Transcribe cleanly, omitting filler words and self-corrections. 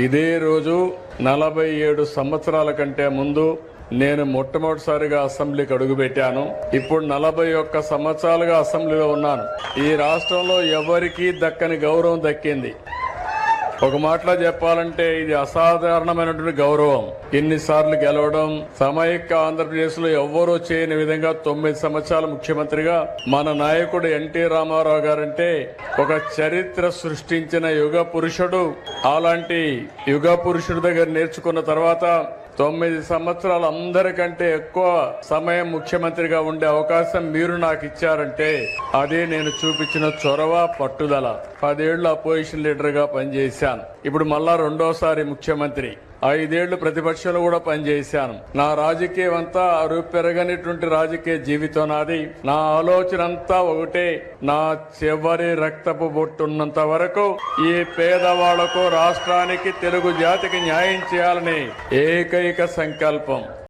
ఇదే రోజు 47 సంవత్సరాల కంటే ముందు నేను మొట్టమొదటిసారిగా అసెంబ్లీకి అడుగుపెట్టాను. ఇప్పుడు 41 సంవత్సరాలుగా అసెంబ్లీలో ఉన్నాను. ఈ రాష్ట్రంలో ఎవరికీ దక్కని గౌరవం దక్కింది. ఒక మాటలో చెప్పాలంటే ఇది అసాధారణమైనటువంటి గౌరవం. ఇన్నిసార్లు గెలవడం, సమైక్య ఆంధ్రప్రదేశ్ లో ఎవ్వరూ చేయని విధంగా 9 సంవత్సరాల ముఖ్యమంత్రిగా మన నాయకుడు ఎన్టీ రామారావు గారంటే ఒక చరిత్ర సృష్టించిన యుగ పురుషుడు. అలాంటి యుగ పురుషుడి దగ్గర నేర్చుకున్న తర్వాత 9 సంవత్సరాలు అందరికంటే ఎక్కువ సమయం ముఖ్యమంత్రిగా ఉండే అవకాశం మీరు నాకు ఇచ్చారంటే అదే నేను చూపించిన చొరవ, పట్టుదల. 10 ఏళ్లు అపోజిషన్ లీడర్ గా పనిచేశాను. ఇప్పుడు మళ్ళా రెండోసారి ముఖ్యమంత్రి. 5 ఏళ్లు ప్రతిపక్షంలో కూడా పనిచేశాను. నా రాజకీయం అంతా పెరగనిటువంటి రాజకీయ జీవితం నాది. నా ఆలోచన అంతా ఒకటే, నా చివరి రక్తపు బొట్టున్నంత వరకు ఈ పేదవాళ్లకు, రాష్ట్రానికి, తెలుగు జాతికి న్యాయం చేయాలని ఏకైక సంకల్పం.